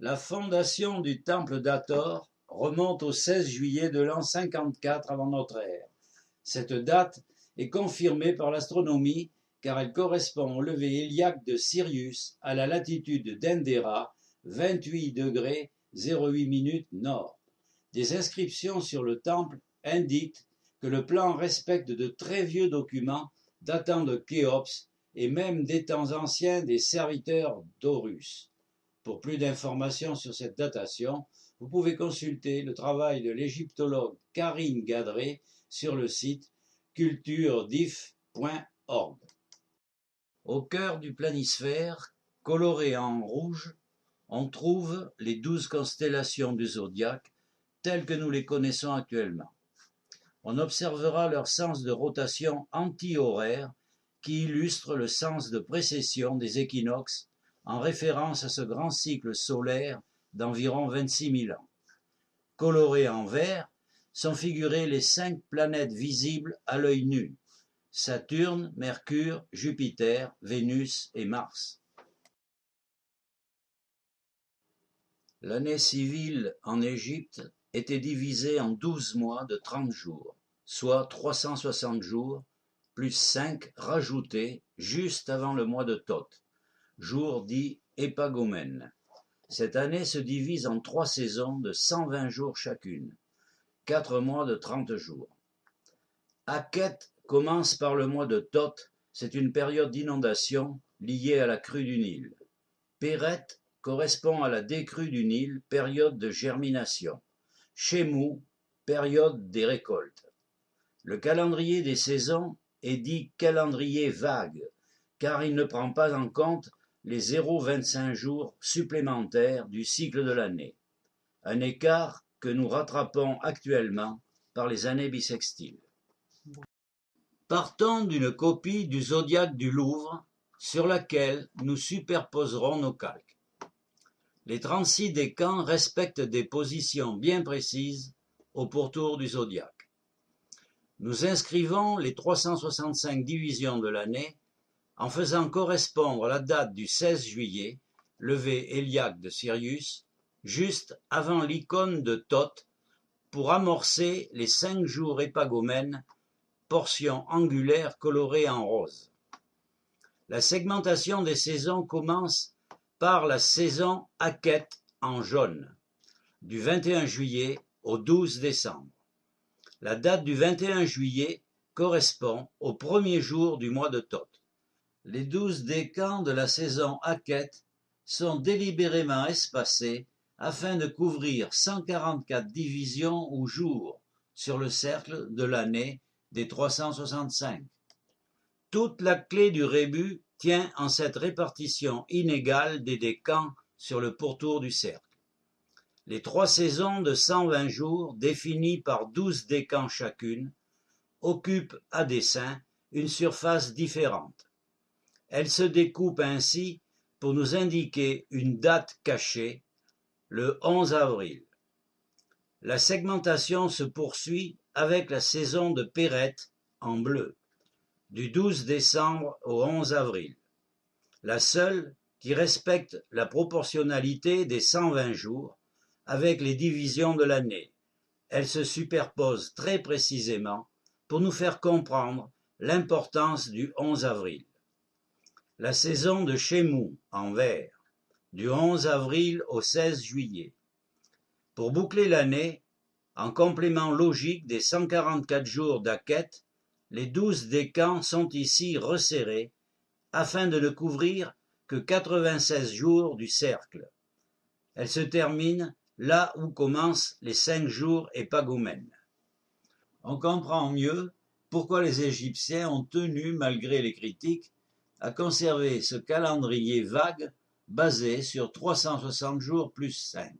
La fondation du temple d'Hathor remonte au 16 juillet de l'an 54 avant notre ère. Cette date est confirmée par l'astronomie car elle correspond au lever héliaque de Sirius à la latitude d'Endera, 28°08' nord. Des inscriptions sur le temple indiquent que le plan respecte de très vieux documents datant de Khéops et même des temps anciens des serviteurs d'Horus. Pour plus d'informations sur cette datation, vous pouvez consulter le travail de l'égyptologue Karine Gadré sur le site culturedif.org. Au cœur du planisphère, coloré en rouge, on trouve les 12 constellations du zodiaque telles que nous les connaissons actuellement. On observera leur sens de rotation anti-horaire qui illustre le sens de précession des équinoxes en référence à ce grand cycle solaire d'environ 26 000 ans. Colorés en vert sont figurées les 5 planètes visibles à l'œil nu: Saturne, Mercure, Jupiter, Vénus et Mars. L'année civile en Égypte était divisée en 12 mois de 30 jours, soit 360 jours, plus 5 rajoutés juste avant le mois de Thoth, jour dit épagomène. Cette année se divise en 3 saisons de 120 jours chacune, 4 mois de 30 jours. Akhet commence par le mois de Thoth, c'est une période d'inondation liée à la crue du Nil. Péret correspond à la décrue du Nil, période de germination. Shemou, période des récoltes. Le calendrier des saisons est dit calendrier vague, car il ne prend pas en compte les 0,25 jours supplémentaires du cycle de l'année, un écart que nous rattrapons actuellement par les années bissextiles. Partons d'une copie du zodiaque du Louvre sur laquelle nous superposerons nos calques. Les 36 décans respectent des positions bien précises au pourtour du zodiaque. Nous inscrivons les 365 divisions de l'année en faisant correspondre la date du 16 juillet, levé héliaque de Sirius, juste avant l'icône de Thoth, pour amorcer les 5 jours épagomènes, portion angulaire colorée en rose. La segmentation des saisons commence par la saison Akhet en jaune, du 21 juillet au 12 décembre. La date du 21 juillet correspond au premier jour du mois de Thoth. Les 12 décans de la saison Akhet sont délibérément espacés afin de couvrir 144 divisions ou jours sur le cercle de l'année des 365. Toute la clé du rébus tient en cette répartition inégale des décans sur le pourtour du cercle. Les 3 saisons de 120 jours, définies par 12 décans chacune, occupent à dessein une surface différente. Elles se découpent ainsi pour nous indiquer une date cachée, le 11 avril. La segmentation se poursuit avec la saison de Péret en bleu, du 12 décembre au 11 avril, la seule qui respecte la proportionnalité des 120 jours avec les divisions de l'année. Elle se superpose très précisément pour nous faire comprendre l'importance du 11 avril. La saison de Shemou en vert, du 11 avril au 16 juillet. Pour boucler l'année, en complément logique des 144 jours d'Akhet, les 12 décans sont ici resserrés afin de ne couvrir que 96 jours du cercle. Elle se termine là où commencent les 5 jours épagomènes. On comprend mieux pourquoi les Égyptiens ont tenu, malgré les critiques, à conserver ce calendrier vague basé sur 360 jours plus 5.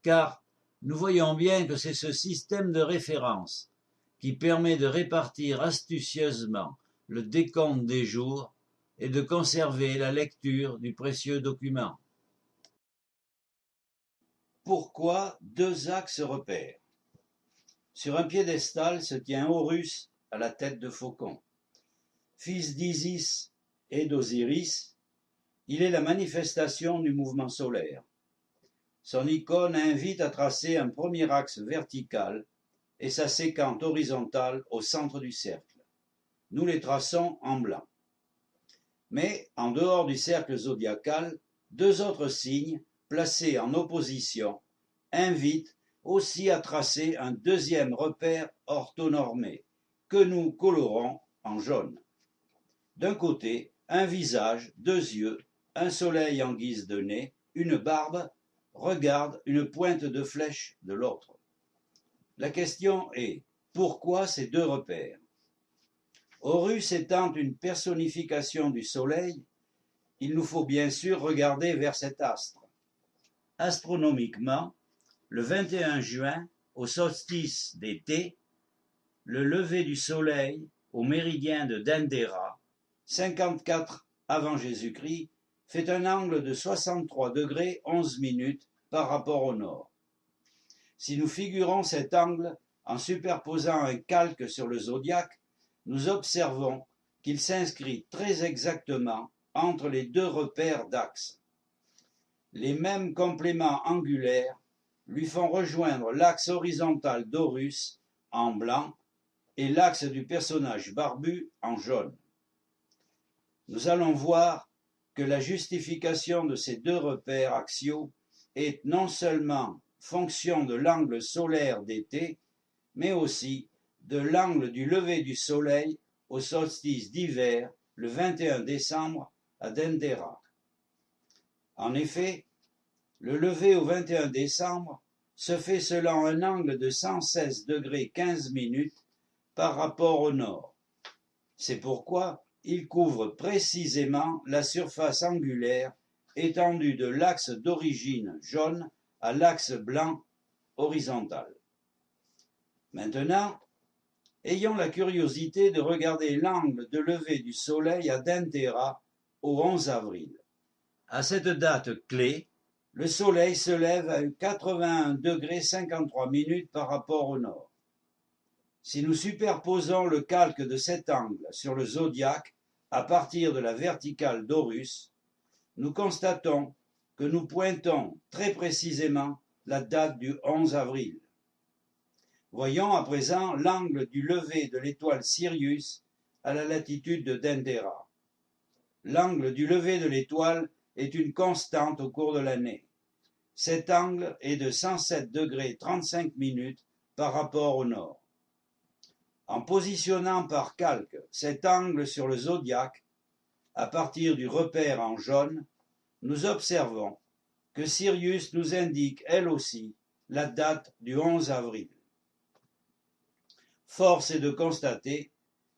Car nous voyons bien que c'est ce système de référence qui permet de répartir astucieusement le décompte des jours et de conserver la lecture du précieux document. Pourquoi 2 axes repères? Sur un piédestal se tient Horus à la tête de faucon. Fils d'Isis et d'Osiris, il est la manifestation du mouvement solaire. son icône invite à tracer un premier axe vertical et sa séquence horizontale au centre du cercle. Nous les traçons en blanc. Mais en dehors du cercle zodiacal, deux autres signes, placés en opposition, invitent aussi à tracer un deuxième repère orthonormé, que nous colorons en jaune. D'un côté, un visage, deux yeux, un soleil en guise de nez, une barbe, regarde une pointe de flèche de l'autre. La question est, pourquoi ces deux repères? Horus étant une personnification du soleil, il nous faut bien sûr regarder vers cet astre. Astronomiquement, le 21 juin, au solstice d'été, le lever du soleil au méridien de Dendera, 54 avant Jésus-Christ, fait un angle de 63 degrés 11 minutes par rapport au nord. Si nous figurons cet angle en superposant un calque sur le zodiaque, nous observons qu'il s'inscrit très exactement entre les deux repères d'axe. Les mêmes compléments angulaires lui font rejoindre l'axe horizontal d'Horus en blanc et l'axe du personnage barbu en jaune. Nous allons voir que la justification de ces deux repères axiaux est non seulement fonction de l'angle solaire d'été, mais aussi de l'angle du lever du soleil au solstice d'hiver le 21 décembre à Dendera. En effet, le lever au 21 décembre se fait selon un angle de 116 degrés 15 minutes par rapport au nord. C'est pourquoi il couvre précisément la surface angulaire étendue de l'axe d'origine jaune à l'axe blanc horizontal. Maintenant, ayons la curiosité de regarder l'angle de lever du soleil à Dendera au 11 avril. À cette date clé, le soleil se lève à 81 degrés 53 minutes par rapport au nord. Si nous superposons le calque de cet angle sur le zodiaque à partir de la verticale d'Horus, nous constatons que nous pointons très précisément la date du 11 avril. Voyons à présent l'angle du lever de l'étoile Sirius à la latitude de Dendera. L'angle du lever de l'étoile est une constante au cours de l'année. Cet angle est de 107 degrés 35 minutes par rapport au nord. En positionnant par calque cet angle sur le zodiaque, à partir du repère en jaune, nous observons que Sirius nous indique elle aussi la date du 11 avril. Force est de constater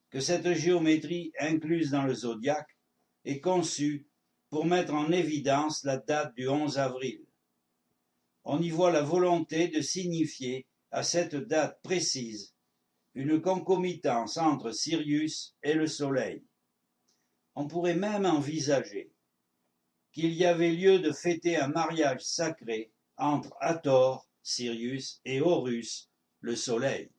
que cette géométrie incluse dans le zodiaque est conçue pour mettre en évidence la date du 11 avril. On y voit la volonté de signifier à cette date précise une concomitance entre Sirius et le Soleil. On pourrait même envisager qu'il y avait lieu de fêter un mariage sacré entre Hathor, Sirius, et Horus, le Soleil.